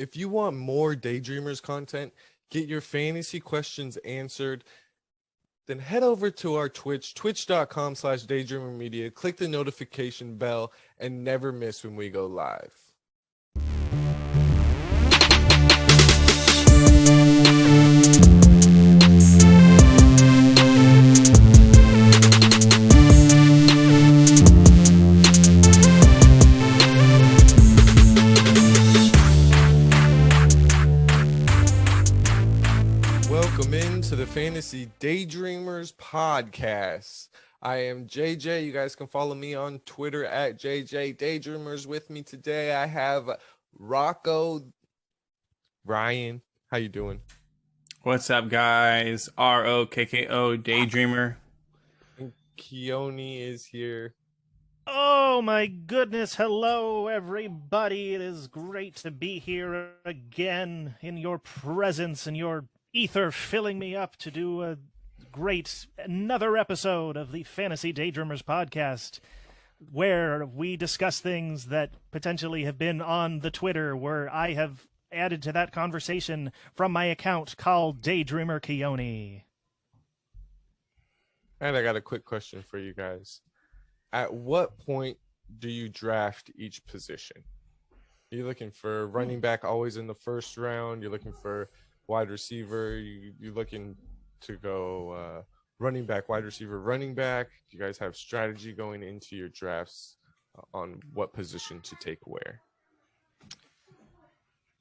If you want more Daydreamers content, get your fantasy questions answered, then head over to our Twitch, twitch.com/daydreamermedia, click the notification bell, and never miss when we go live. Welcome into the Fantasy Daydreamers podcast. I am JJ. You guys can follow me on Twitter at JJ Daydreamers. With me today, I have Rocco. Ryan, how you doing? What's up, guys? ROKKO Daydreamer. And Keoni is here. Oh my goodness, hello everybody. It is great to be here again in your presence and your ether filling me up to do another episode of the Fantasy Daydreamers podcast, where we discuss things that potentially have been on the Twitter, where I have added to that conversation from my account called Daydreamer Keoni. And I got a quick question for you guys. At what point do you draft each position? Are you looking for running back always in the first round? You're looking for wide receiver? You're looking to go running back, wide receiver, running back? Do you guys have strategy going into your drafts on what position to take where?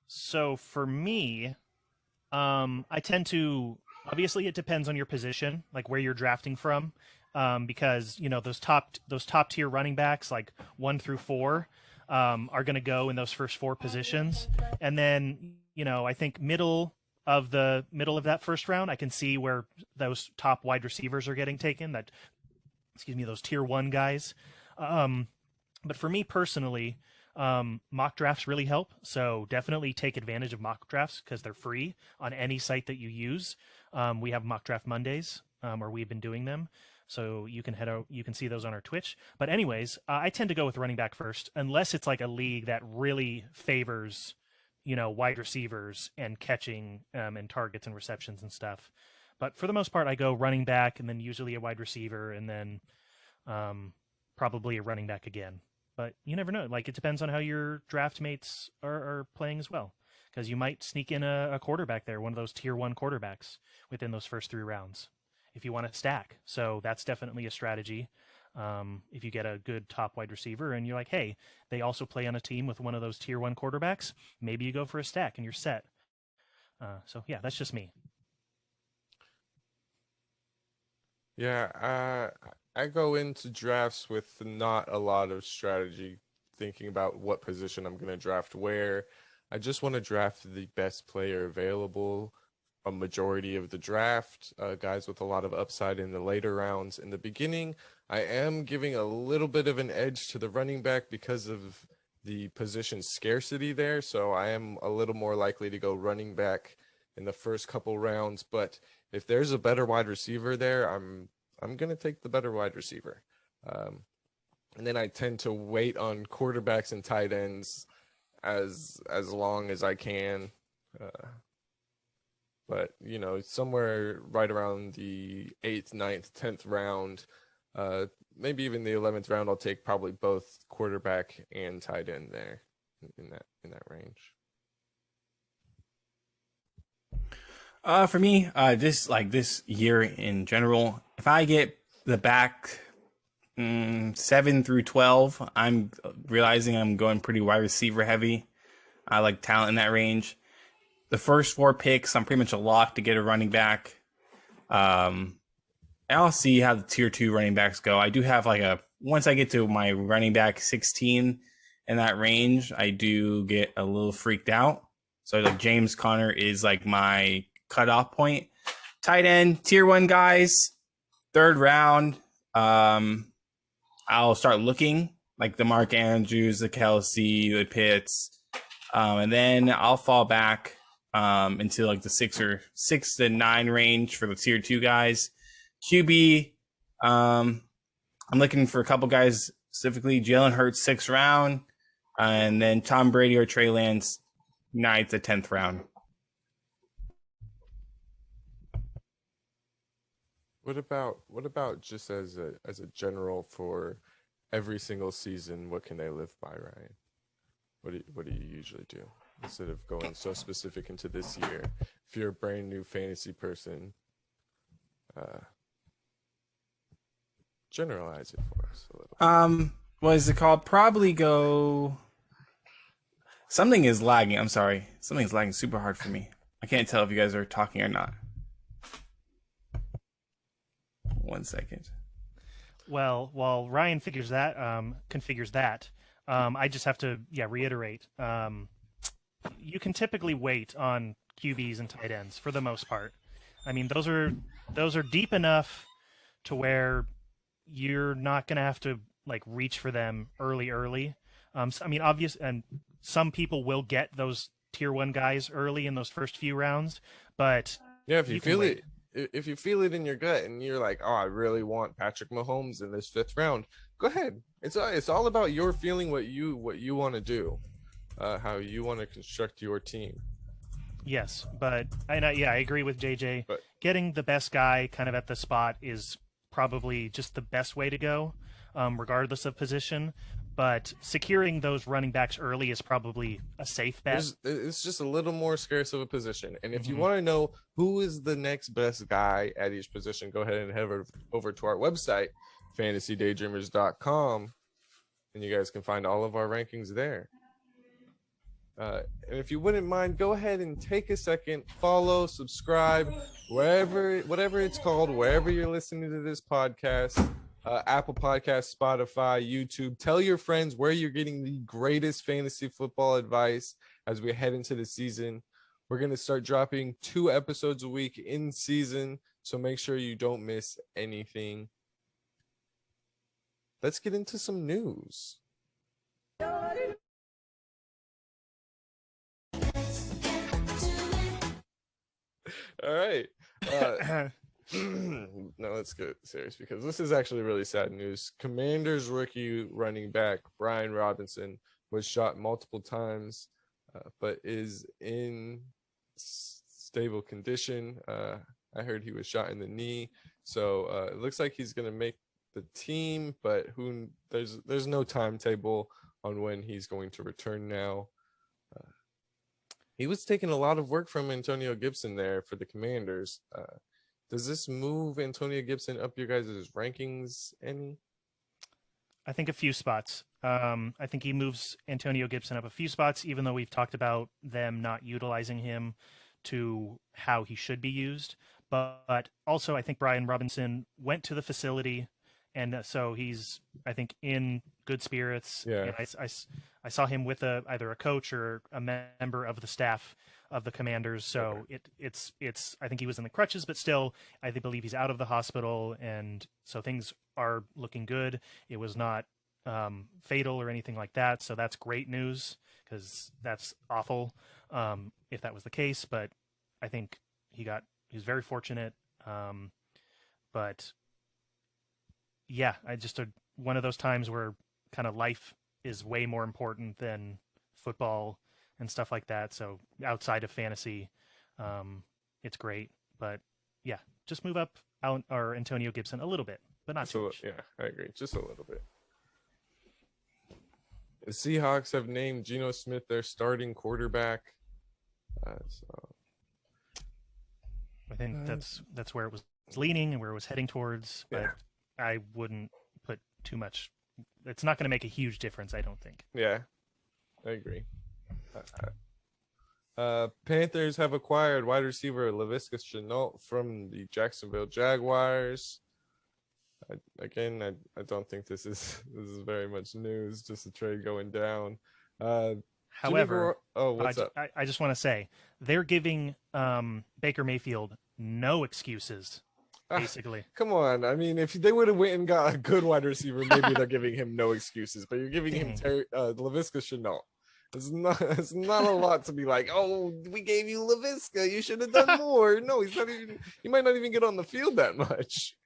So for me, I tend to, obviously it depends on your position, like where you're drafting from, because those top tier running backs, like 1 through 4, are going to go in those first 4 positions, and then I think middle of that first round, I can see where those top wide receivers are getting taken. Those tier 1 guys. But for me personally, mock drafts really help. So definitely take advantage of mock drafts because they're free on any site that you use. We have mock draft Mondays, or we've been doing them. So you can see those on our Twitch. But anyways, I tend to go with running back first, unless it's like a league that really favors, wide receivers and catching, and targets and receptions and stuff. But for the most part, I go running back and then usually a wide receiver and then probably a running back again. But you never know. Like, it depends on how your draft mates are playing as well. Because you might sneak in a quarterback there, one of those tier 1 quarterbacks within those first 3 rounds, if you want to stack. So that's definitely a strategy. If you get a good top wide receiver and you're like, hey, they also play on a team with one of those tier 1 quarterbacks, maybe you go for a stack and you're set. So yeah, that's just me. Yeah, I go into drafts with not a lot of strategy, thinking about what position I'm going to draft where. I just want to draft the best player available a majority of the draft, guys with a lot of upside in the later rounds. In the beginning, I am giving a little bit of an edge to the running back because of the position scarcity there, so I am a little more likely to go running back in the first couple rounds. But if there's a better wide receiver there, I'm gonna take the better wide receiver. And then I tend to wait on quarterbacks and tight ends as long as I can. But somewhere right around the 8th, 9th, 10th round, maybe even the 11th round, I'll take probably both quarterback and tight end there in that range. For me, this year in general, if I get the back 7 through 12, I'm realizing I'm going pretty wide receiver heavy. I like talent in that range. The first 4 picks, I'm pretty much a lock to get a running back. I'll see how the tier 2 running backs go. I do have once I get to my running back 16 in that range, I do get a little freaked out. So like James Conner is like my cutoff point. Tight end, tier 1 guys, 3rd round. I'll start looking like the Mark Andrews, the Kelsey, the Pitts. And then I'll fall back into like the 6 to 9 range for the tier 2 guys. QB, I'm looking for a couple guys specifically. Jalen Hurts 6th round, and then Tom Brady or Trey Lance 9th to 10th round. What about just as a general for every single season? What can they live by, Ryan? What do you usually do instead of going so specific into this year? If you're a brand new fantasy person, uh, generalize it for us a little. What is it called? Probably go. Something is lagging. I'm sorry. Something's lagging super hard for me. I can't tell if you guys are talking or not. 1 second. Well, while Ryan configures that, I just have to reiterate. You can typically wait on QBs and tight ends for the most part. I mean, those are deep enough to where you're not gonna have to like reach for them early. So, I mean, obvious, and some people will get those tier 1 guys early in those first few rounds, but Yeah, if you you can feel wait. it, if you feel it in your gut and you're like, oh, I really want Patrick Mahomes in this 5th round, go ahead. It's all about your feeling what you want to do, how you want to construct your team. Yes, but I agree with JJ. But Getting the best guy kind of at the spot is probably just the best way to go, regardless of position. But securing those running backs early is probably a safe bet. it's just a little more scarce of a position. And if you Mhm. want to know who is the next best guy at each position, go ahead and head over to our website, fantasydaydreamers.com, and you guys can find all of our rankings there. And if you wouldn't mind, go ahead and take a second, follow, subscribe, whatever it's called, wherever you're listening to this podcast, Apple Podcasts, Spotify, YouTube. Tell your friends where you're getting the greatest fantasy football advice as we head into the season. We're going to start dropping 2 episodes a week in season, so make sure you don't miss anything. Let's get into some news. All right. Now let's get serious because this is actually really sad news. Commanders rookie running back Brian Robinson was shot multiple times, but is in stable condition. I heard he was shot in the knee, so it looks like he's going to make the team, but there's no timetable on when he's going to return now. He was taking a lot of work from Antonio Gibson there for the Commanders. Does this move Antonio Gibson up your guys' rankings any? I think a few spots. I think he moves Antonio Gibson up a few spots, even though we've talked about them not utilizing him to how he should be used. But also, I think Brian Robinson went to the facility, and so he's, I think, in good spirits. Yeah. And I saw him with either a coach or a member of the staff of the Commanders. So it's I think he was in the crutches, but still, I believe he's out of the hospital, and so things are looking good. It was not fatal or anything like that, so that's great news because that's awful if that was the case. But I think he was very fortunate. But yeah, I just one of those times where kind of life is way more important than football and stuff like that. So outside of fantasy, it's great. But yeah, just move up Antonio Gibson a little bit, but not too much. Yeah, I agree. Just a little bit. The Seahawks have named Geno Smith their starting quarterback. So I think that's where it was leaning and where it was heading towards. But yeah. I wouldn't put too much. It's not going to make a huge difference, I don't think. Yeah, I agree. Panthers have acquired wide receiver Laviska Shenault from the Jacksonville Jaguars. I don't think this is very much news. Just a trade going down. However, what's up? I just want to say they're giving Baker Mayfield no excuses. Basically, come on. I mean, if they would have went and got a good wide receiver, maybe they're giving him no excuses. But you're giving him Laviska Shenault. It's not a lot to be like, oh, we gave you Laviska. You should have done more. No, he's not even. He might not even get on the field that much.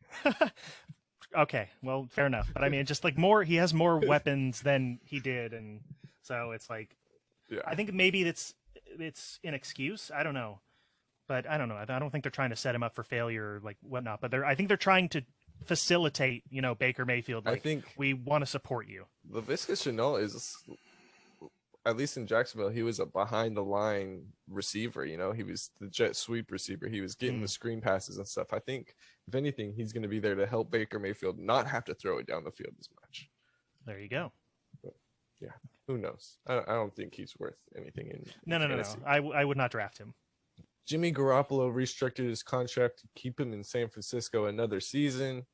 Okay, well, fair enough. But I mean, just like more, he has more weapons than he did, and so it's like, yeah. I think maybe it's an excuse. I don't know, but I don't know. I don't think they're trying to set him up for failure or like whatnot. But I think they're trying to facilitate, Baker Mayfield. I Like, think we want to support you. Laviska Shenault is, at least in Jacksonville, he was a behind the line receiver. He was the jet sweep receiver. He was getting the screen passes and stuff. I think if anything, he's going to be there to help Baker Mayfield not have to throw it down the field as much. There you go. But, yeah, who knows? I don't think he's worth anything in No. fantasy. I would not draft him. Jimmy Garoppolo restructured his contract to keep him in San Francisco another season.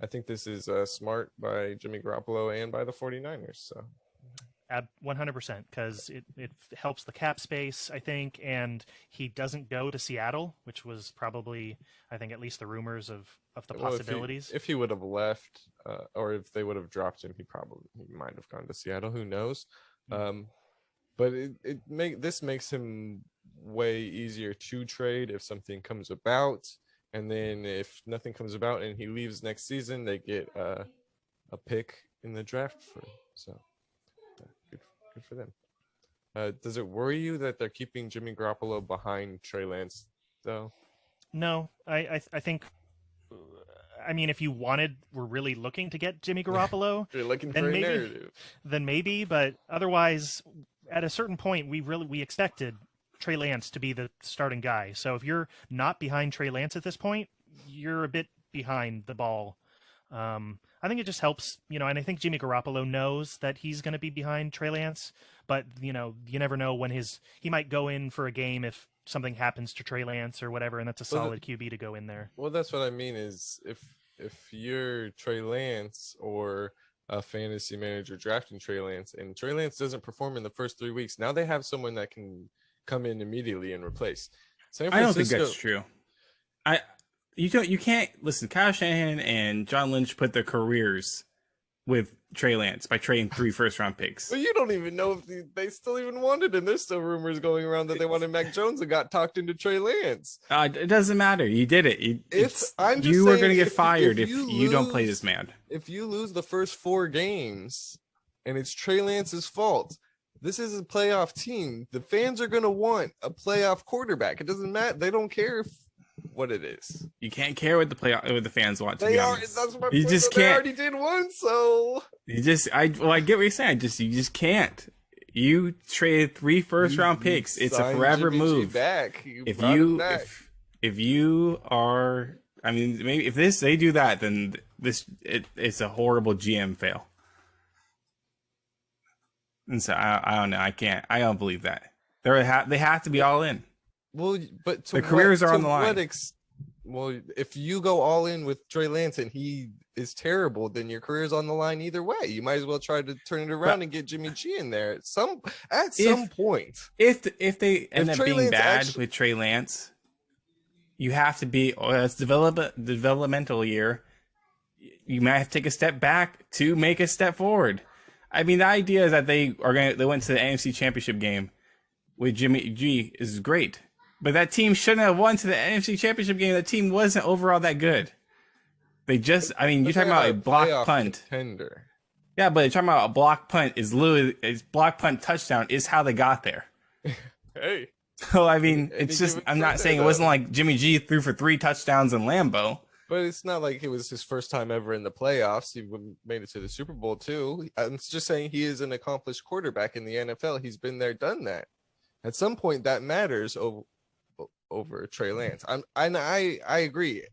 I think this is smart by Jimmy Garoppolo and by the 49ers. So 100%, because it helps the cap space, I think, and he doesn't go to Seattle, which was probably, I think, at least the rumors of the possibilities. If he would have left, or if they would have dropped him, he might have gone to Seattle. Who knows? But this makes him way easier to trade if something comes about, and then if nothing comes about and he leaves next season, they get a pick in the draft for him. So. Good for them. Does it worry you that they're keeping Jimmy Garoppolo behind Trey Lance, though? No, I think. I mean, if you were really looking to get Jimmy Garoppolo, You're looking for a narrative. Then maybe, but otherwise, at a certain point, we expected Trey Lance to be the starting guy. So if you're not behind Trey Lance at this point, you're a bit behind the ball. I think it just helps, and I think Jimmy Garoppolo knows that he's going to be behind Trey Lance, but you never know when he might go in for a game if something happens to Trey Lance or whatever, and that's a solid QB to go in there. Well, that's what I mean is if you're Trey Lance or a fantasy manager drafting Trey Lance and Trey Lance doesn't perform in the first 3 weeks, now they have someone that can come in immediately and replace. I don't think that's true. You can't listen. Kyle Shanahan and John Lynch put their careers with Trey Lance by trading 3 first-round picks. Well, you don't even know if they still even wanted him. There's still rumors going around that they wanted Mac Jones and got talked into Trey Lance. It doesn't matter. You did it. You are going to get fired if you don't play this man. If you lose the first 4 games and it's Trey Lance's fault, this is a playoff team. The fans are going to want a playoff quarterback. It doesn't matter. They don't care what it is. You can't care what the fans want. That's my point. You just can't. They already did one, so I get what you're saying. You just can't. You traded 3 first-round picks. It's a forever move. If you are, I mean, maybe if they do that, then it's a horrible GM fail. And so I don't know. I don't believe that. They have to be all in. Well, but their careers are on the line. Well, if you go all in with Trey Lance and he is terrible, then your career's on the line either way. You might as well try to turn it around and get Jimmy G in there at some point. If they end up being bad with Trey Lance, you have to be. It's developmental year. You might have to take a step back to make a step forward. I mean, the idea is that they went to the NFC Championship game with Jimmy G is great. But that team shouldn't have won to the NFC Championship game. That team wasn't overall that good. You're talking about a block punt. Contender. Yeah, but you're talking about a block punt block punt touchdown is how they got there. Hey. So, I mean, it's just, I'm not saying it wasn't like Jimmy G threw for 3 touchdowns in Lambeau. But it's not like it was his first time ever in the playoffs. He made it to the Super Bowl, too. I'm just saying he is an accomplished quarterback in the NFL. He's been there, done that. At some point, that matters over Trey Lance. I agree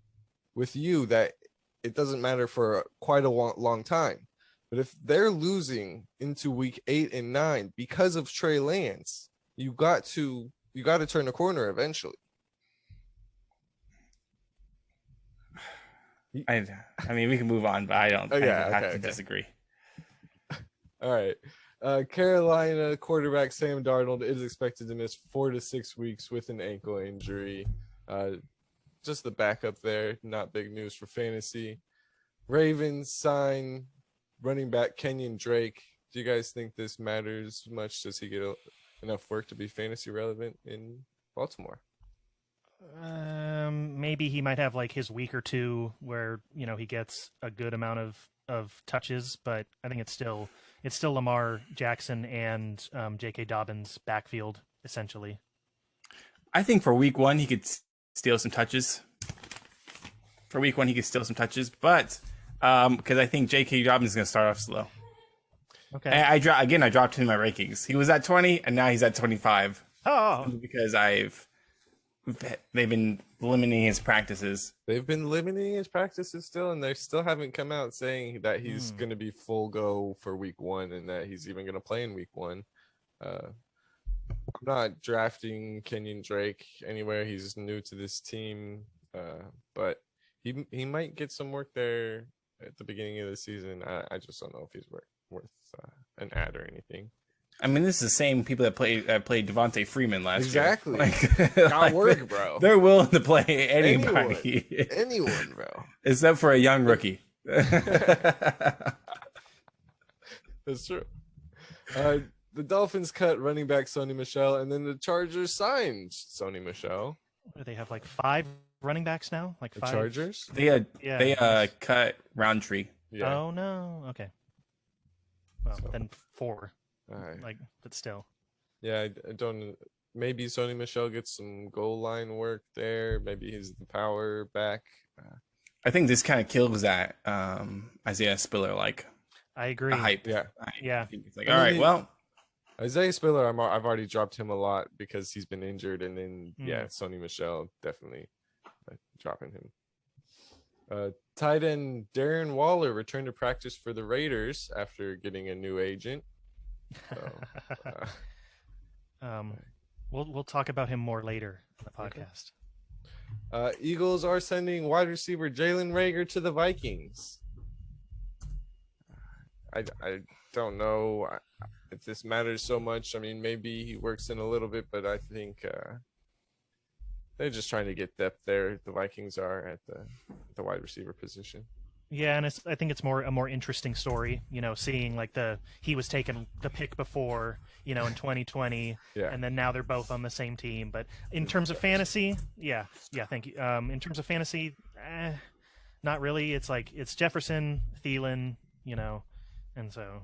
with you that it doesn't matter for quite a long time. But if they're losing into week 8 and 9 because of Trey Lance, you got to turn the corner eventually. I mean, we can move on, but I don't. I have to disagree. All right. Carolina quarterback Sam Darnold is expected to miss 4 to 6 weeks with an ankle injury. Just the backup there. Not big news for fantasy. Ravens sign running back Kenyon Drake. Do you guys think this matters much? Does he get enough work to be fantasy relevant in Baltimore? Maybe he might have like his week or two where he gets a good amount of touches, but I think it's still it's still Lamar Jackson and J.K. Dobbins backfield essentially. I think for week 1 he could steal some touches. For week 1 he could steal some touches, but because I think J.K. Dobbins is going to start off slow. Okay. I dropped him in my rankings. He was at 20, and now he's at 25. Oh, Because they've been limiting his practices. They've been limiting his practices still, and they still haven't come out saying that he's going to be full go for week 1 and that he's even going to play in week 1. I'm not drafting Kenyon Drake anywhere. He's new to this team, but he might get some work there at the beginning of the season. I just don't know if he's worth an ad or anything. I mean, this is the same people that played Devontae Freeman last Exactly. year. Exactly. Got work, bro. They're willing to play anybody. Anyone, bro. Except for a young rookie. That's true. The Dolphins cut running back Sony Michel, and then the Chargers signed Sony Michel. they have like 5 running backs now. Like The 5. Chargers? Yeah. They cut Roundtree. Yeah. Oh no. Okay. Well, So- then 4. All right. Like, but still. Yeah, I don't. Maybe Sony Michel gets some goal line work there. Maybe he's the power back. I think this kind of kills that Isaiah Spiller I agree. hype. Yeah. Yeah. I think it's like, I all mean, right, well, Isaiah Spiller, I've already dropped him a lot because he's been injured, and then Mm. yeah, Sony Michel definitely dropping him. Tight end Darren Waller returned to practice for the Raiders after getting a new agent. So, We'll talk about him more later in the Okay. podcast. Eagles are sending wide receiver Jalen Reagor to the Vikings. I don't know if this matters so much. I mean, maybe he works in a little bit, but I think they're just trying to get depth there. The Vikings are at the wide receiver position. Yeah, and I think it's a more interesting story, seeing like he was taking the pick before, in 2020, Yeah. and then now they're both on the same team. But in terms of fantasy, yeah, thank you. In terms of fantasy, not really. It's like it's Jefferson, Thielen, and so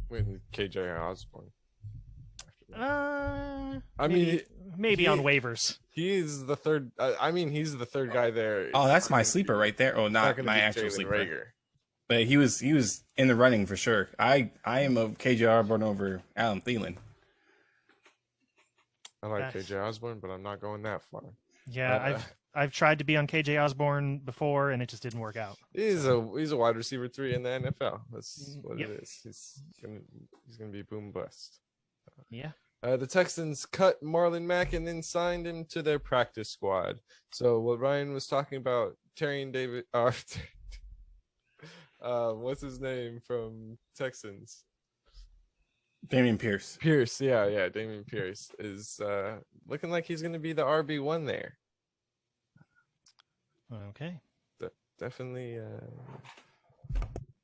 With KJ Osborne. I I mean, maybe he- on waivers. he's the third. He's the third guy there. oh, that's my sleeper right there. Oh, It's not gonna my be actual Jalen sleeper. Reagor. But he was in the running for sure. I am a KJ Osborne over Adam Thielen. I like That's- KJ Osborne, but I'm not going that far. Yeah, I've tried to be on KJ Osborne before, and it just didn't work out. He's a wide receiver 3 in the NFL. That's what Yep. it is. He's gonna be boom bust. Yeah. The Texans cut Marlon Mack and then signed him to their practice squad. So what Ryan was talking about, Tyrion David, what's his name from Texans? Damian Pierce. Pierce, yeah, Damian Pierce is looking like he's gonna be the RB1 there. Okay. Definitely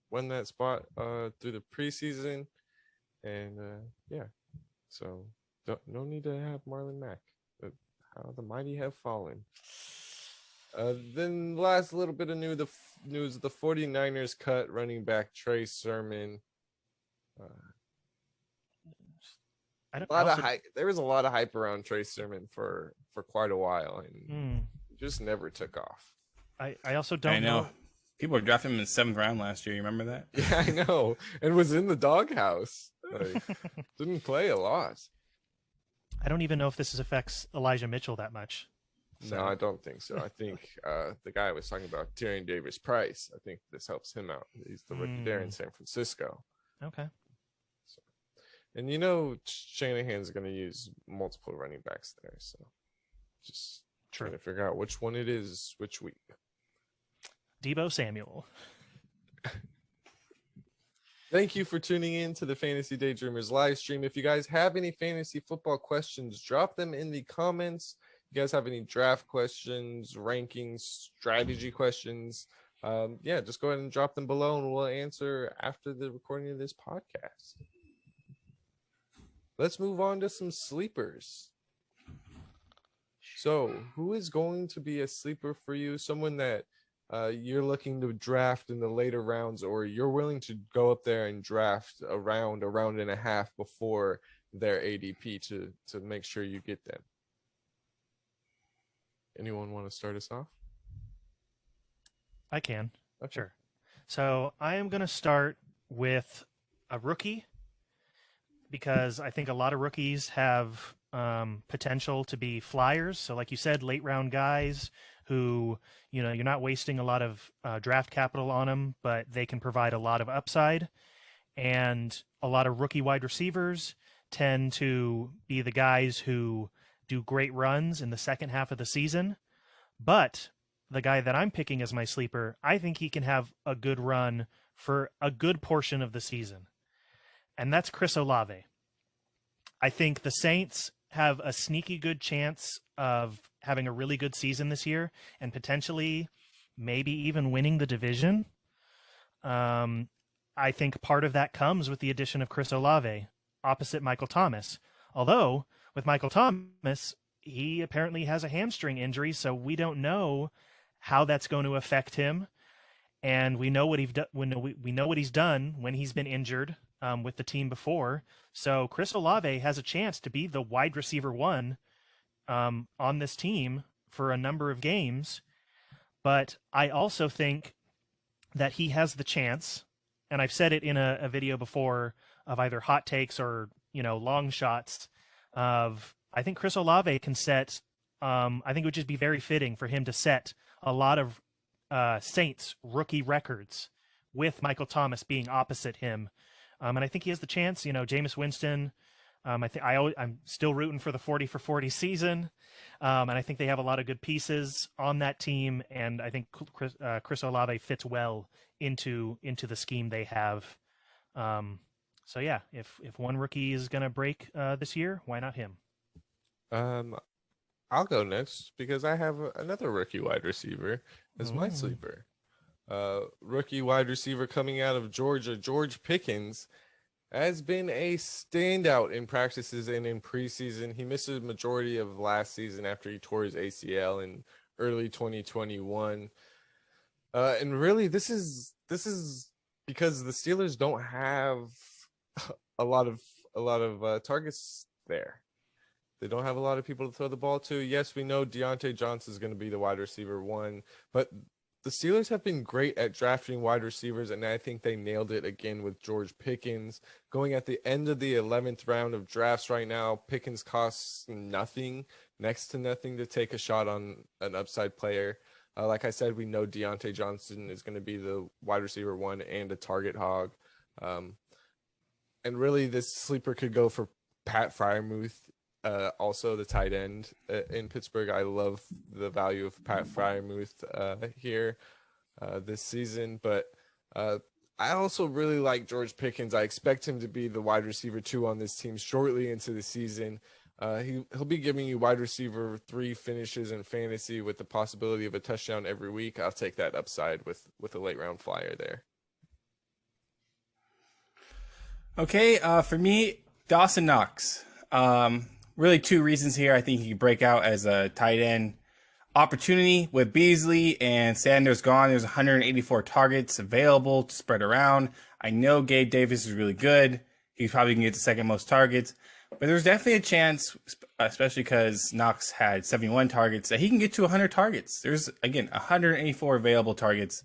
won that spot through the preseason, and yeah, so no need to have Marlon Mack. But how the mighty have fallen. Then last little bit of news: the 49ers cut running back Trey Sermon. I don't. A lot also- of hype. There was a lot of hype around Trey Sermon for quite a while, and Mm, just never took off. I also don't I know. People were drafting him in the 7th round last year. You remember that? Yeah, I know, and was in the doghouse. Like, didn't play a lot. I don't even know if this affects Elijah Mitchell that much. No, I don't think so. I think the guy was talking about Tyrion Davis Price. I think this helps him out. He's the rookie there in San Francisco. Okay. And Shanahan's going to use multiple running backs there. So just trying True. to figure out which one it is which week. Debo Samuel. Thank you for tuning in to the Fantasy Daydreamers live stream. If you guys have any fantasy football questions, drop them in the comments. If you guys have any draft questions, rankings, strategy questions, just go ahead and drop them below and we'll answer after the recording of this podcast. Let's move on to some sleepers. So, who is going to be a sleeper for you? Someone that you're looking to draft in the later rounds, or you're willing to go up there and draft a round and a half before their ADP to make sure you get them. Anyone want to start us off? I can. Okay. Sure. So I am going to start with a rookie because I think a lot of rookies have potential to be flyers. So, like you said, late round guys who, you're not wasting a lot of draft capital on them, but they can provide a lot of upside. And a lot of rookie wide receivers tend to be the guys who do great runs in the second half of the season. But the guy that I'm picking as my sleeper, I think he can have a good run for a good portion of the season. And that's Chris Olave. I think the Saints have a sneaky good chance of having a really good season this year and potentially maybe even winning the division. I think part of that comes with the addition of Chris Olave opposite Michael Thomas. Although with Michael Thomas, he apparently has a hamstring injury, so we don't know how that's going to affect him. And we know what we know what he's done when he's been injured with the team before. So Chris Olave has a chance to be the wide receiver one on this team for a number of games. But I also think that he has the chance, and I've said it in a video before of either hot takes or, long shots of, I think Chris Olave can set, I think it would just be very fitting for him to set a lot of Saints rookie records with Michael Thomas being opposite him. And I think he has the chance, Jameis Winston. I'm still rooting for the 40 for 40 season. And I think they have a lot of good pieces on that team. And I think Chris Olave fits well into the scheme they have. So yeah, if one rookie is going to break this year, why not him? I'll go next because I have another rookie wide receiver as my sleeper. Rookie wide receiver coming out of Georgia, George Pickens, has been a standout in practices and in preseason. He missed a majority of last season after he tore his ACL in early 2021. And really, this is because the Steelers don't have a lot of targets there. They don't have a lot of people to throw the ball to. Yes, we know Deontay Johnson is going to be the wide receiver one, but the Steelers have been great at drafting wide receivers, and I think they nailed it again with George Pickens. Going at the end of the 11th round of drafts right now, Pickens costs nothing, next to nothing, to take a shot on an upside player. Like I said, we know Deontay Johnson is going to be the wide receiver one and a target hog. And really, this sleeper could go for Pat Freiermuth. Also the tight end in Pittsburgh. I love the value of Pat Freiermuth here this season, but I also really like George Pickens. I expect him to be the wide receiver 2 on this team shortly into the season. He'll be giving you wide receiver 3 finishes in fantasy with the possibility of a touchdown every week. I'll take that upside with a late round flyer there. Okay, for me, Dawson Knox. Really 2 reasons here. I think he could break out as a tight end. Opportunity with Beasley and Sanders gone. There's 184 targets available to spread around. I know Gabe Davis is really good. He probably can get the second most targets. But there's definitely a chance, especially because Knox had 71 targets, that he can get to 100 targets. There's, again, 184 available targets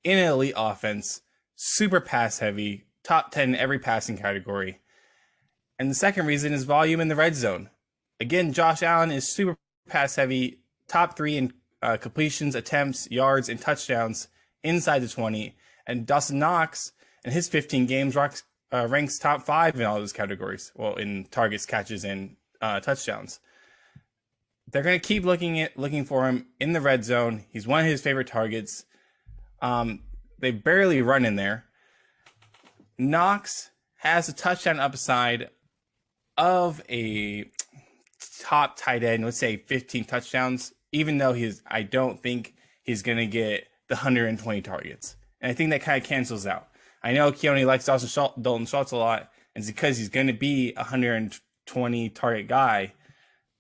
in an elite offense. Super pass heavy. Top 10 in every passing category. And the second reason is volume in the red zone. Again, Josh Allen is super pass heavy, top 3 in completions, attempts, yards, and touchdowns inside the 20. And Dawson Knox, in his 15 games, ranks top 5 in all those categories. Well, in targets, catches, and touchdowns. They're going to keep looking for him in the red zone. He's one of his favorite targets. They barely run in there. Knox has a touchdown upside of a top tight end, let's say 15 touchdowns, even though I don't think he's going to get the 120 targets. And I think that kind of cancels out. I know Keoni likes Dalton Schultz a lot, and it's because he's going to be a 120 target guy,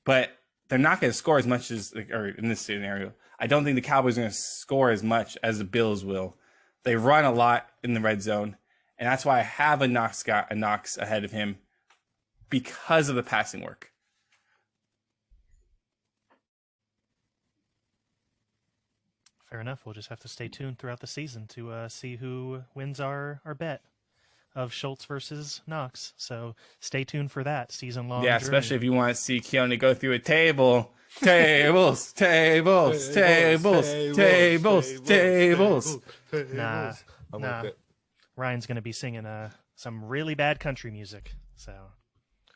but they're not going to score as much as, or in this scenario, I don't think the Cowboys are going to score as much as the Bills will. They run a lot in the red zone, and that's why I have a Knox ahead of him because of the passing work. Fair enough. We'll just have to stay tuned throughout the season to see who wins our bet of Schultz versus Knox. So stay tuned for that season-long Yeah, journey. especially if you want to see Keoni go through a table. Tables. Nah, I'm nah. with it. Ryan's going to be singing some really bad country music. So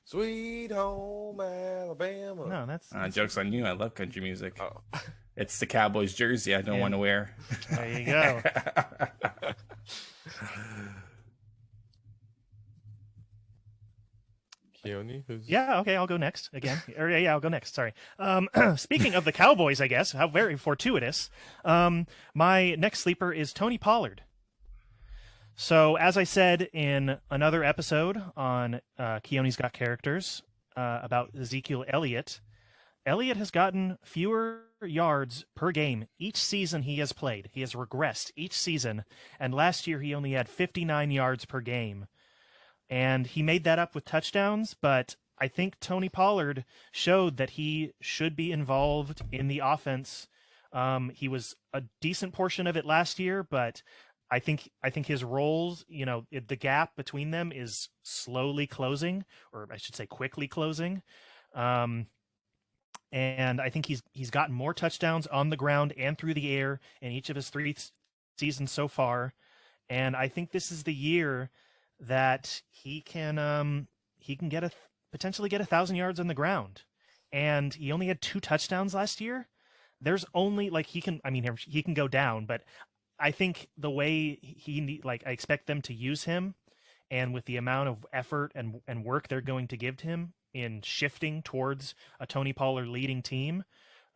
Sweet home Alabama. no, that's Joke's on you. I love country music. Oh. It's the Cowboys jersey I don't want to wear. there you go. Keoni, who's Yeah, okay, I'll go next again. Yeah, I'll go next. Sorry. Speaking of the Cowboys, I guess how very fortuitous. My next sleeper is Tony Pollard. So, as I said in another episode on Keoni's Got Characters about Ezekiel Elliott, Elliott has gotten fewer yards per game each season he has played. He has regressed each season, and last year he only had 59 yards per game. And he made that up with touchdowns, but I think Tony Pollard showed that he should be involved in the offense. He was a decent portion of it last year, but I think his roles, the gap between them is slowly closing, or I should say quickly closing. And I think he's gotten more touchdowns on the ground and through the air in each of his 3 seasons so far. And I think this is the year that he can potentially get 1,000 yards on the ground. And he only had 2 touchdowns last year. There's only he can go down, but I think the way I expect them to use him, and with the amount of effort and work they're going to give to him in shifting towards a Tony Pollard leading team,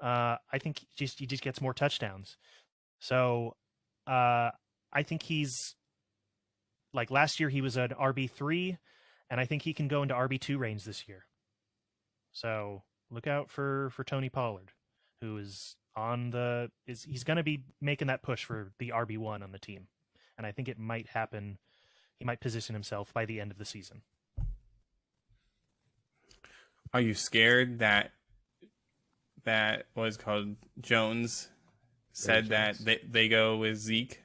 I think he just gets more touchdowns. So I think he's last year he was an RB3, and I think he can go into RB2 range this year. So look out for Tony Pollard, who is he's going to be making that push for the RB1 on the team. And I think it might happen. He might position himself by the end of the season. Are you scared that was called Jones said that they go with Zeke?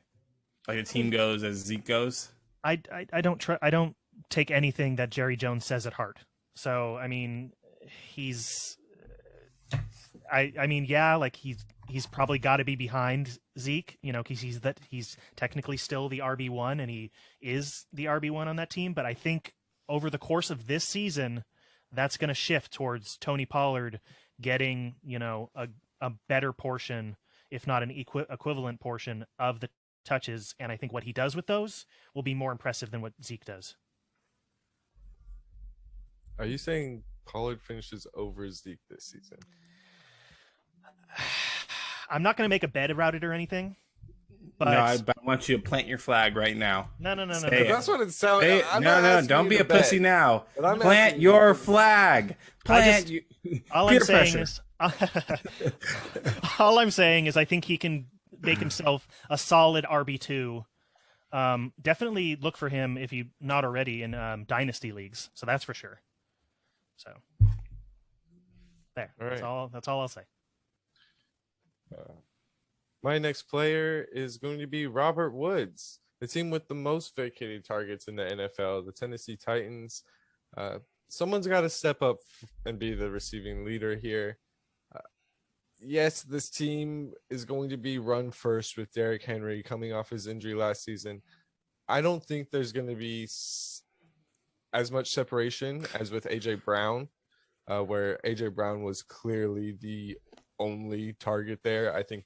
Like the team goes as Zeke goes? I don't take anything that Jerry Jones says at heart. So I mean, he's probably got to be behind Zeke, because he's technically still the RB1 and he is the RB1 on that team. But I think over the course of this season, that's going to shift towards Tony Pollard getting a better portion, if not an equivalent portion of the touches, and I think what he does with those will be more impressive than what Zeke does. Are you saying Pollard finishes over Zeke this season? I'm not going to make a bet about it or anything, but no, I want you to plant your flag right now. No. That's what it sounds. No, don't be a pussy now. Plant your flag. All I'm saying is I think he can make himself a solid RB2. Definitely look for him if you not already in dynasty leagues. So that's for sure. So there. All right. That's all I'll say. My next player is going to be Robert Woods, the team with the most vacated targets in the NFL, the Tennessee Titans. Someone's got to step up and be the receiving leader here. Yes, this team is going to be run first with Derrick Henry coming off his injury last season. I don't think there's going to be as much separation as with A.J. Brown, where A.J. Brown was clearly the only target there. I think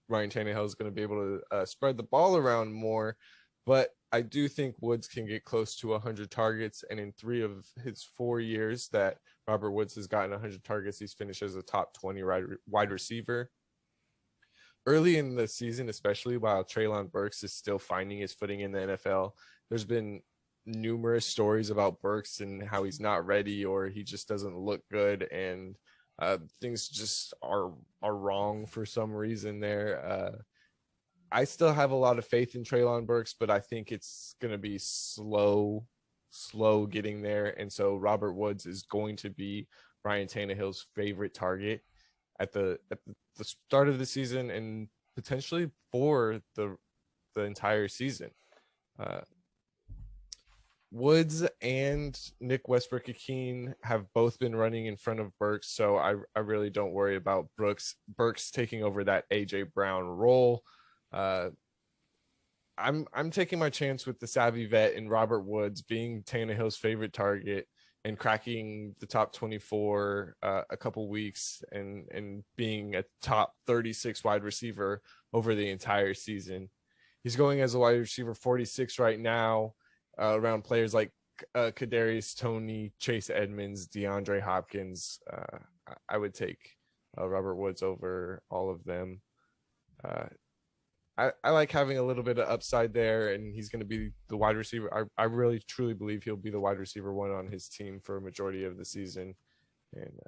Ryan Tannehill is going to be able to spread the ball around more, but I do think Woods can get close to 100 targets, and in 3 of his 4 years that Robert Woods has gotten 100 targets, he's finished as a top 20 wide receiver. Early in the season, especially while Treylon Burks is still finding his footing in the NFL, there's been numerous stories about Burks and how he's not ready or he just doesn't look good. And Things just are wrong for some reason there. I still have a lot of faith in Treylon Burks, but I think it's going to be slow getting there. And so Robert Woods is going to be Ryan Tannehill's favorite target at the start of the season and potentially for the entire season. Uh, Woods and Nick Westbrook-Ikhine have both been running in front of Burks, so I really don't worry about Burks taking over that AJ Brown role. I'm taking my chance with the savvy vet in Robert Woods being Tannehill's favorite target and cracking the top 24 a couple weeks and being a top 36 wide receiver over the entire season. He's going as a wide receiver 46 right now, around players like Kadarius Toney, Chase Edmonds, DeAndre Hopkins. I would take Robert Woods over all of them. I like having a little bit of upside there, and he's going to be the wide receiver. I really, truly believe he'll be the wide receiver one on his team for a majority of the season. And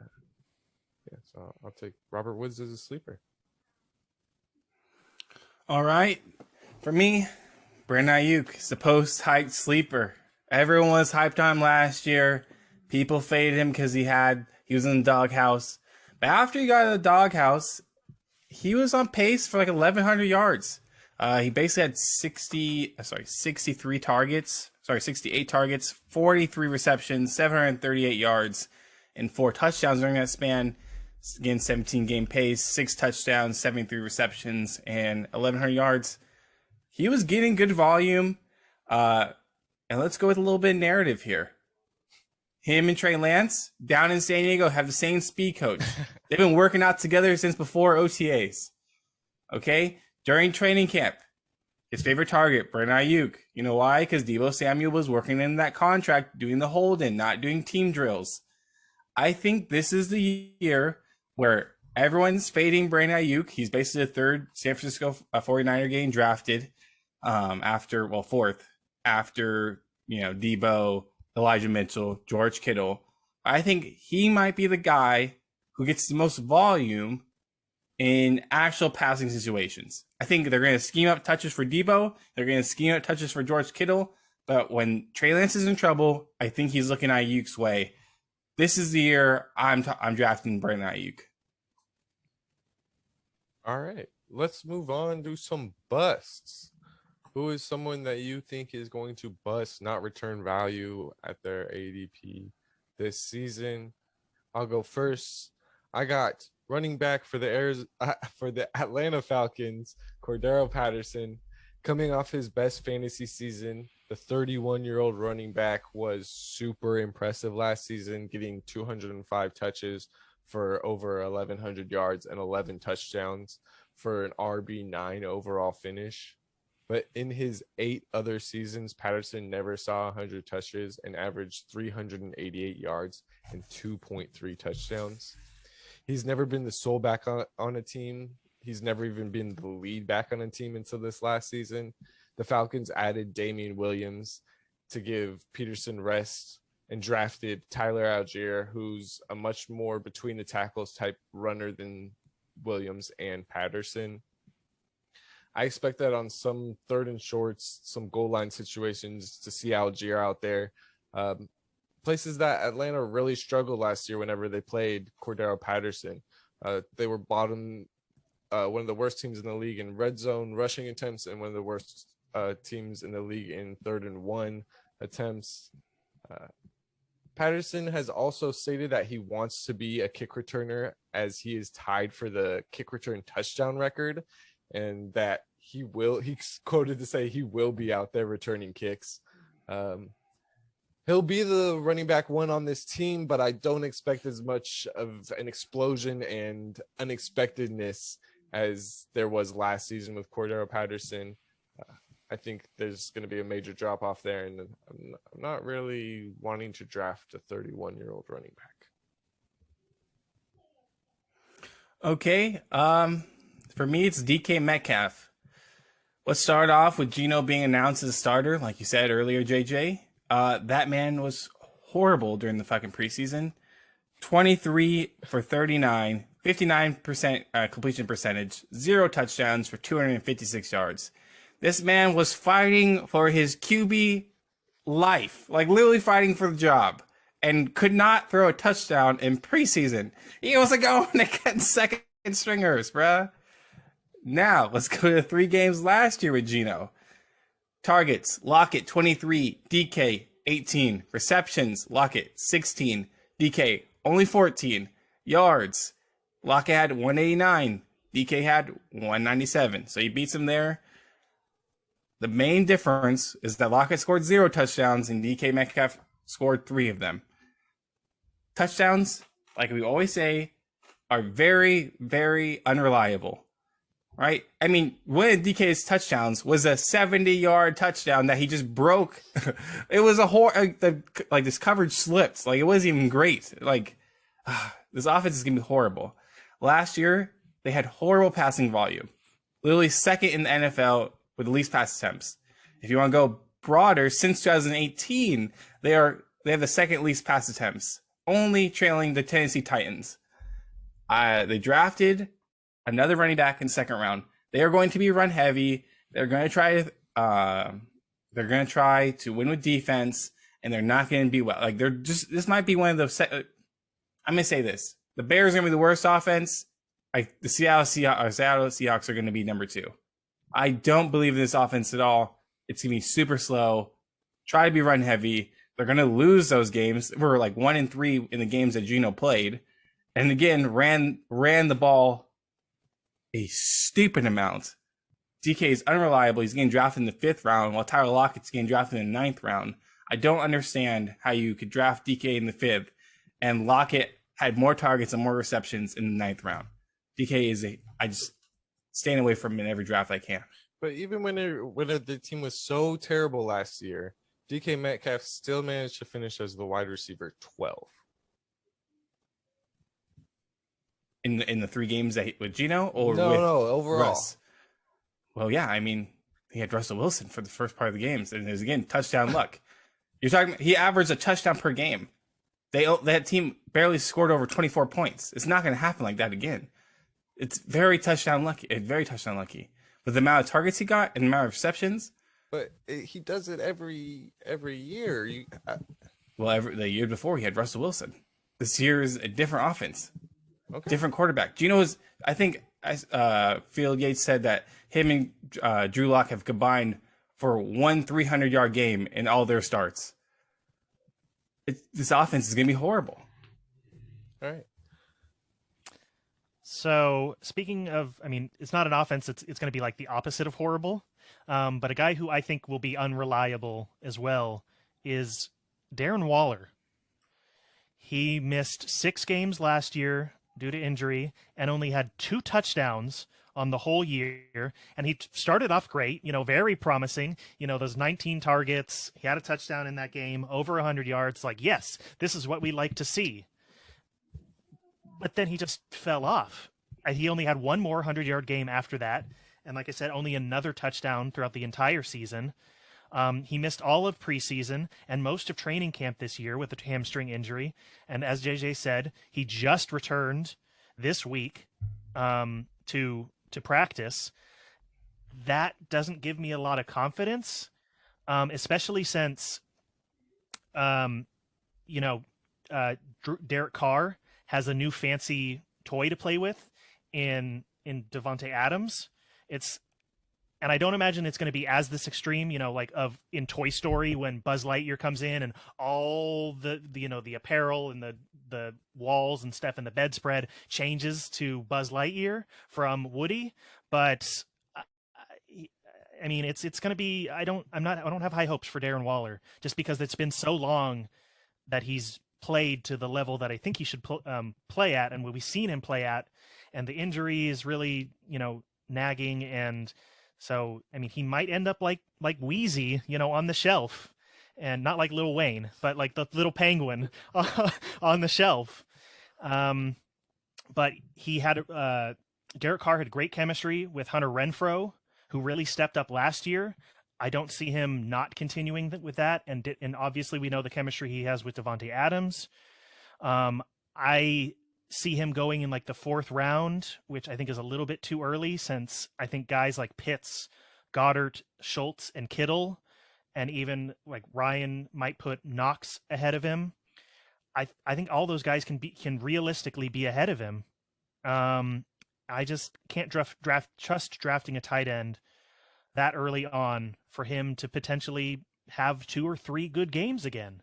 yeah, so I'll take Robert Woods as a sleeper. All right. For me, Brandon Ayuk is the post-hyped sleeper. Everyone was hyped on him last year. People faded him because he was in the doghouse. But after he got out of the doghouse, he was on pace for like 1,100 yards. He basically had 68 targets, 43 receptions, 738 yards, and 4 touchdowns during that span. Again, 17-game pace, 6 touchdowns, 73 receptions, and 1,100 yards. He was getting good volume. And let's go with a little bit of narrative here. Him and Trey Lance down in San Diego have the same speed coach. They've been working out together since before OTAs. Okay? During training camp, his favorite target, Brandon Ayuk. You know why? Because Deebo Samuel was working in that contract, doing the hold-in, not doing team drills. I think this is the year where everyone's fading Brandon Ayuk. He's basically the third San Francisco 49er getting drafted fourth after, Deebo, Elijah Mitchell, George Kittle. I think he might be the guy who gets the most volume in actual passing situations. I think they're going to scheme up touches for Deebo. They're going to scheme up touches for George Kittle. But when Trey Lance is in trouble, I think he's looking Ayuk's way. This is the year I'm drafting Brandon Ayuk. All right, let's move on to some busts. Who is someone that you think is going to bust, not return value at their ADP this season? I'll go first. I got running back for the Atlanta Falcons, Cordero Patterson, coming off his best fantasy season. The 31-year-old running back was super impressive last season, getting 205 touches for over 1,100 yards and 11 touchdowns for an RB9 overall finish. But in his 8 other seasons, Patterson never saw 100 touches and averaged 388 yards and 2.3 touchdowns. He's never been the sole back on a team. He's never even been the lead back on a team until this last season. The Falcons added Damian Williams to give Peterson rest and drafted Tyler Algier, who's a much more between the tackles type runner than Williams and Patterson. I expect that on some third and shorts, some goal line situations to see Algier out there. Places that Atlanta really struggled last year whenever they played Cordero Patterson. They were one of the worst teams in the league in red zone rushing attempts and one of the worst teams in the league in 3rd and 1 attempts. Patterson has also stated that he wants to be a kick returner, as he is tied for the kick return touchdown record, and that he's quoted to say he will be out there returning kicks. He'll be the running back 1 on this team, but I don't expect as much of an explosion and unexpectedness as there was last season with Cordero Patterson. I think there's going to be a major drop off there, and I'm not really wanting to draft a 31-year-old running back. Okay. For me, it's DK Metcalf. Let's start off with Geno being announced as a starter, like you said earlier, JJ. That man was horrible during the fucking preseason. 23 for 39, 59% completion percentage, 0 touchdowns for 256 yards. This man was fighting for his QB life, like literally fighting for the job, and could not throw a touchdown in preseason. He was going against second stringers, bruh. Now, let's go to 3 games last year with Geno. Targets, Lockett 23, DK 18. Receptions, Lockett 16, DK only 14. Yards, Lockett had 189, DK had 197. So he beats him there. The main difference is that Lockett scored 0 touchdowns and DK Metcalf scored 3 of them. Touchdowns, like we always say, are very, very unreliable. Right? I mean, one of DK's touchdowns was a 70-yard touchdown that he just broke. It was like this coverage slipped. Like, it wasn't even great. Like, this offense is going to be horrible. Last year, they had horrible passing volume. Literally second in the NFL with the least pass attempts. If you want to go broader, since 2018, they have the second least pass attempts, only trailing the Tennessee Titans. They drafted another running back in second round. They are going to be run heavy. They're going to try. They're going to try to win with defense, and they're not going to be well. Like, they're just. This might be one of the. I'm going to say this: the Bears are going to be the worst offense. The Seattle Seahawks are going to be number 2. I don't believe in this offense at all. It's going to be super slow. Try to be run heavy. They're going to lose those games. We're like 1-3 in the games that Geno played, and again ran the ball a stupid amount. DK is unreliable. He's getting drafted in the 5th round, while Tyler Lockett's getting drafted in the 9th round. I don't understand how you could draft DK in the 5th, and Lockett had more targets and more receptions in the 9th round. DK I just staying away from him in every draft I can. But even when the team was so terrible last year, DK Metcalf still managed to finish as the wide receiver 12. In the 3 games with Geno, or no, with overall. Russ? Well, yeah, I mean, he had Russell Wilson for the first part of the games, and it was again touchdown luck. You're talking. He averaged a touchdown per game. That team barely scored over 24 points. It's not going to happen like that again. It's very touchdown lucky. With the amount of targets he got and the amount of receptions. But he does it every year. The year before he had Russell Wilson. This year is a different offense. Okay. Different quarterback. Geno is, I think, Field Yates said that him and Drew Lock have combined for one 300-yard game in all their starts. This offense is going to be horrible. All right. So speaking of, I mean, it's not an offense. It's going to be like the opposite of horrible. But a guy who I think will be unreliable as well is Darren Waller. He missed 6 games last year due to injury and only had 2 touchdowns on the whole year. And he started off great, very promising, those 19 targets. He had a touchdown in that game, over 100 yards. Like, yes, this is what we like to see. But then he just fell off. He only had one more 100-yard game after that. And like I said, only another touchdown throughout the entire season. He missed all of preseason and most of training camp this year with a hamstring injury. And as JJ said, he just returned this week to practice. That doesn't give me a lot of confidence, especially since, Derek Carr has a new fancy toy to play with in Davante Adams. And I don't imagine it's going to be as this extreme, like in Toy Story when Buzz Lightyear comes in and all the apparel and the walls and stuff and the bedspread changes to Buzz Lightyear from Woody. But I mean, it's going to be. I don't have high hopes for Darren Waller just because it's been so long that he's played to the level that I think he should play at, and what we've seen him play at, and the injury is really nagging. And so, I mean, he might end up like Wheezy, on the shelf, and not like Lil Wayne, but like the little penguin on the shelf. But he had Derek Carr had great chemistry with Hunter Renfrow, who really stepped up last year. I don't see him not continuing with that, and obviously we know the chemistry he has with Davante Adams. I see him going in like the 4th round, which I think is a little bit too early, since I think guys like Pitts, Goddard, Schultz, and Kittle, and even like Ryan might put Knox ahead of him. I think all those guys can realistically be ahead of him. I just can't trust drafting a tight end that early on for him to potentially have 2 or 3 good games again.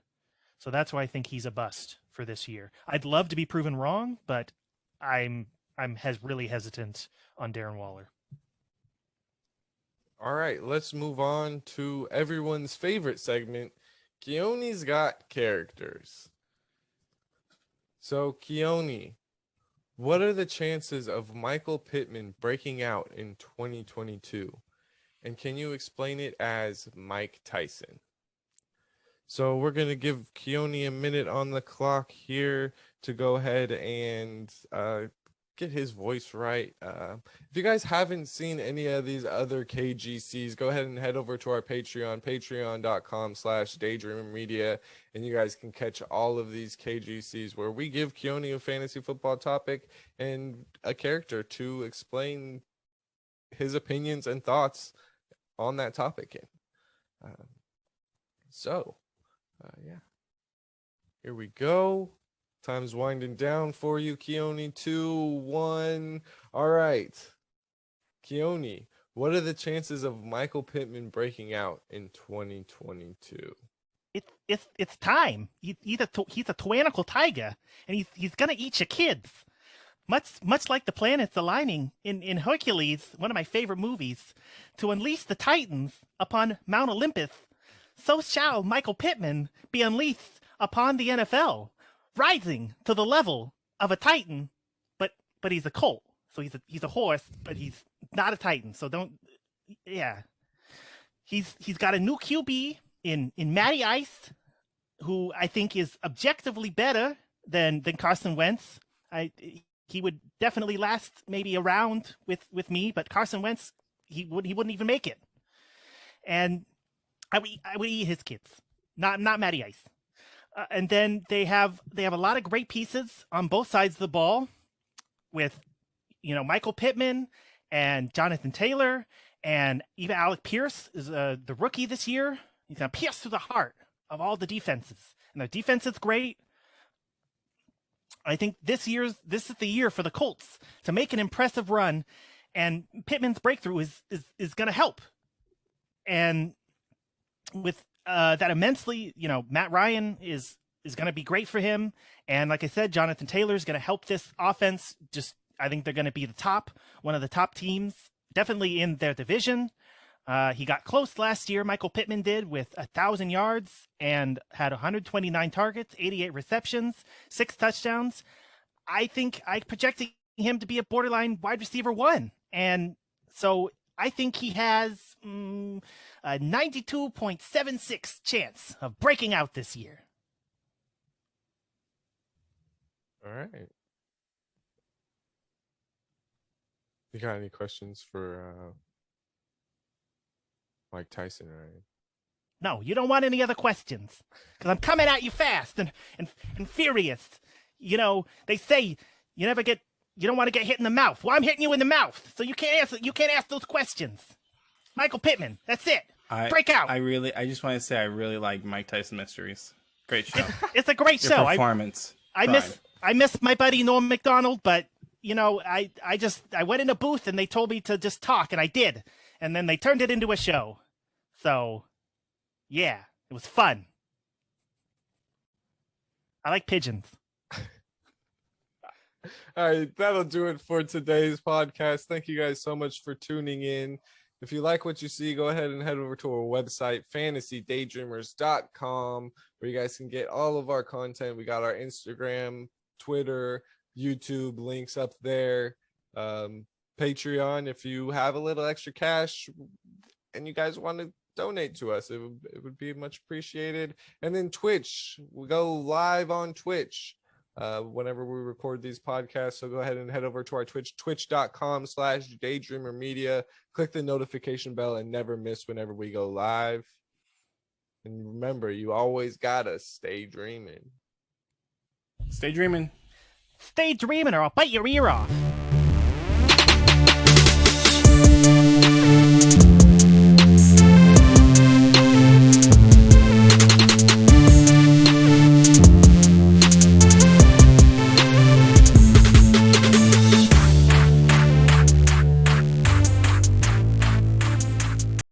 So that's why I think he's a bust for this year. I'd love to be proven wrong, but I'm really hesitant on Darren Waller. All right, let's move on to everyone's favorite segment. Keoni's got characters. So, Keoni, what are the chances of Michael Pittman breaking out in 2022? And can you explain it as Mike Tyson? So we're going to give Keoni a minute on the clock here to go ahead and get his voice right. If you guys haven't seen any of these other KGCs, go ahead and head over to our Patreon, patreon.com/daydreamer and you guys can catch all of these KGCs where we give Keoni a fantasy football topic and a character to explain his opinions and thoughts on that topic. Yeah, here we go. Time's winding down for you, Keoni. 2, 1. All right, Keoni, what are the chances of Michael Pittman breaking out in 2022? It's time. He's a tyrannical tiger, and he's gonna eat your kids. Much like the planets aligning in Hercules, one of my favorite movies, to unleash the Titans upon Mount Olympus, so shall Michael Pittman be unleashed upon the NFL, rising to the level of a Titan, but he's a colt, so he's a horse, but he's not a Titan. So don't, yeah. He's got a new QB in Matty Ice, who I think is objectively better than Carson Wentz. He would definitely last maybe a round with me, but Carson Wentz, he wouldn't even make it. And I would eat his kids, not Matty Ice. And then they have a lot of great pieces on both sides of the ball, with Michael Pittman and Jonathan Taylor, and even Alec Pierce is the rookie this year. He's gonna pierce through the heart of all the defenses, and the defense is great. I think this is the year for the Colts to make an impressive run, and Pittman's breakthrough is going to help. And with that immensely, Matt Ryan is going to be great for him. And like I said, Jonathan Taylor is going to help this offense. I think they're going to be one of the top teams, definitely in their division. He got close last year. Michael Pittman did, with 1,000 yards and had 129 targets, 88 receptions, 6 touchdowns. I think I projected him to be a borderline wide receiver 1. And so I think he has a 92.76 chance of breaking out this year. All right. You got any questions for Mike Tyson, right? No, you don't want any other questions, because I'm coming at you fast and furious. They say you don't want to get hit in the mouth. Well, I'm hitting you in the mouth, so you can't ask those questions. Michael Pittman, that's it. Break out. I just want to say I really like Mike Tyson Mysteries. Great show. It's a great show. Performance. I miss my buddy Norm Macdonald, but I went in a booth and they told me to just talk, and I did. And then they turned it into a show. So, yeah, it was fun. I like pigeons. All right, that'll do it for today's podcast. Thank you guys so much for tuning in. If you like what you see, go ahead and head over to our website, fantasydaydreamers.com, where you guys can get all of our content. We got our Instagram, Twitter, YouTube links up there. Patreon, if you have a little extra cash and you guys want to donate to us, it would be much appreciated. And then Twitch, we go live on Twitch whenever we record these podcasts, so go ahead and head over to our twitch.com/daydreamermedia, click the notification bell, and never miss whenever we go live. And remember, you always gotta stay dreaming. Stay dreaming. Stay dreaming or I'll bite your ear off.